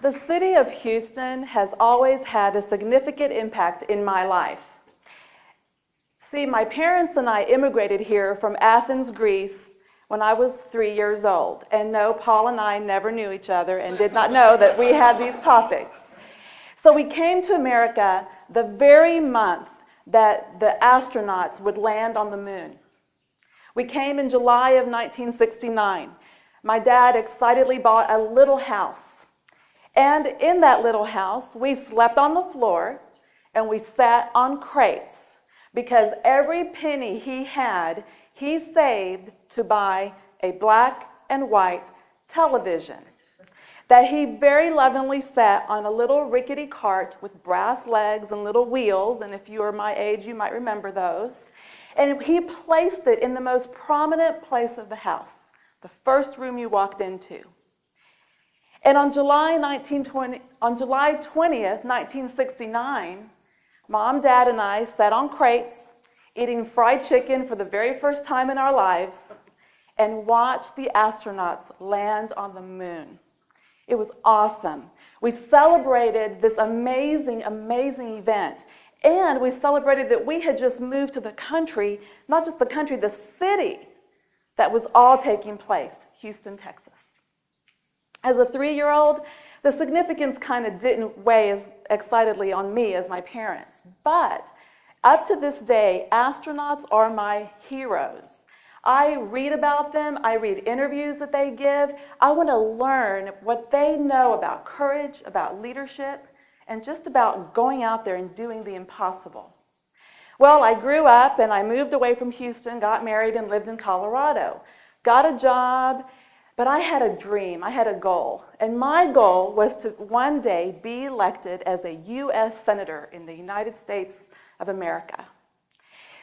The city of Houston has always had a significant impact in my life. See, my parents and I immigrated here from Athens, Greece, when I was 3 years old. And no, Paul and I never knew each other and did not know that we had these topics. So we came to America the very month that the astronauts would land on the moon. We came in July of 1969. My dad excitedly bought a little house. And in that little house, we slept on the floor and we sat on crates because every penny he had, he saved to buy a black and white television that he very lovingly sat on a little rickety cart with brass legs and little wheels, and if you are my age, you might remember those. And he placed it in the most prominent place of the house, the first room you walked into. And on July 20th, 1969, Mom, Dad, and I sat on crates, eating fried chicken for the very first time in our lives, and watched the astronauts land on the moon. It was awesome. We celebrated this amazing, amazing event. And we celebrated that we had just moved to the country, not just the country, the city that was all taking place, Houston, Texas. As a 3-year-old, the significance kind of didn't weigh as excitedly on me as my parents. But up to this day, astronauts are my heroes. I read about them. I read interviews that they give. I want to learn what they know about courage, about leadership, and just about going out there and doing the impossible. Well, I grew up and I moved away from Houston, got married, and lived in Colorado. Got a job. But I had a dream, I had a goal, and my goal was to one day be elected as a U.S. Senator in the United States of America.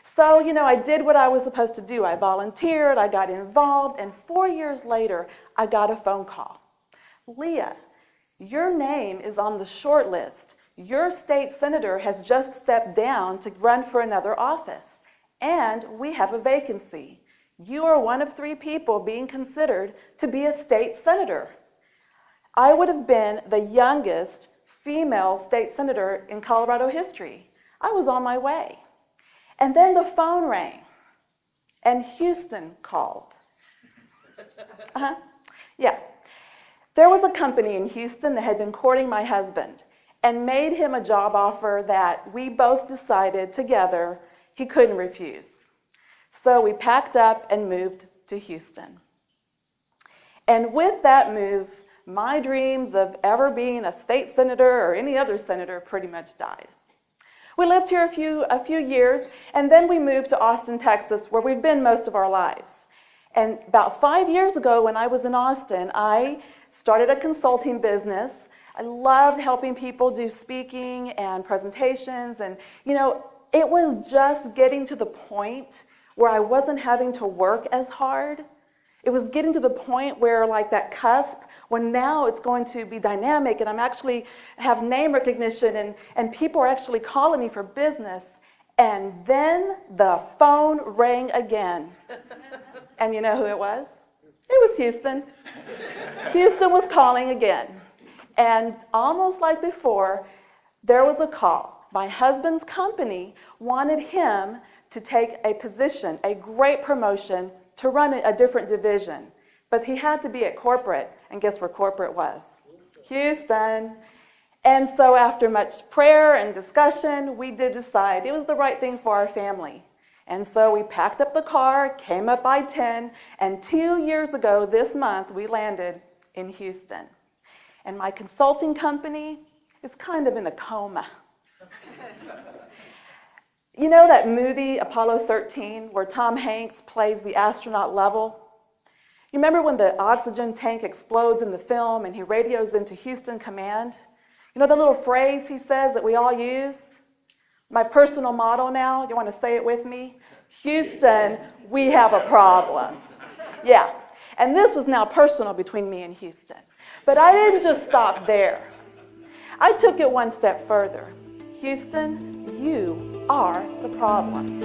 So, I did what I was supposed to do. I volunteered, I got involved, and 4 years later, I got a phone call. Leah, your name is on the short list. Your state senator has just stepped down to run for another office, and we have a vacancy. You are one of 3 people being considered to be a state senator. I would have been the youngest female state senator in Colorado history. I was on my way. And then the phone rang, and Houston called. Yeah. There was a company in Houston that had been courting my husband and made him a job offer that we both decided together he couldn't refuse. So we packed up and moved to Houston. And with that move, my dreams of ever being a state senator or any other senator pretty much died. We lived here a few years, and then we moved to Austin, Texas, where we've been most of our lives. And about 5 years ago, when I was in Austin, I started a consulting business. I loved helping people do speaking and presentations, and it was just getting to the point where I wasn't having to work as hard. It was getting to the point where, like that cusp, when now it's going to be dynamic and I'm actually have name recognition and people are actually calling me for business. And then the phone rang again. And you know who it was? It was Houston. Houston was calling again. And almost like before, there was a call. My husband's company wanted him to take a position, a great promotion, to run a different division. But he had to be at corporate, and guess where corporate was? Houston. And so after much prayer and discussion, we did decide it was the right thing for our family. And so we packed up the car, came up I-10, and 2 years ago this month, we landed in Houston. And my consulting company is kind of in a coma. You know that movie, Apollo 13, where Tom Hanks plays the astronaut Lovell? You remember when the oxygen tank explodes in the film and he radios into Houston Command? You know the little phrase he says that we all use? My personal motto now, you want to say it with me? Houston, we have a problem. Yeah, and this was now personal between me and Houston. But I didn't just stop there. I took it one step further. Houston, you are the problem.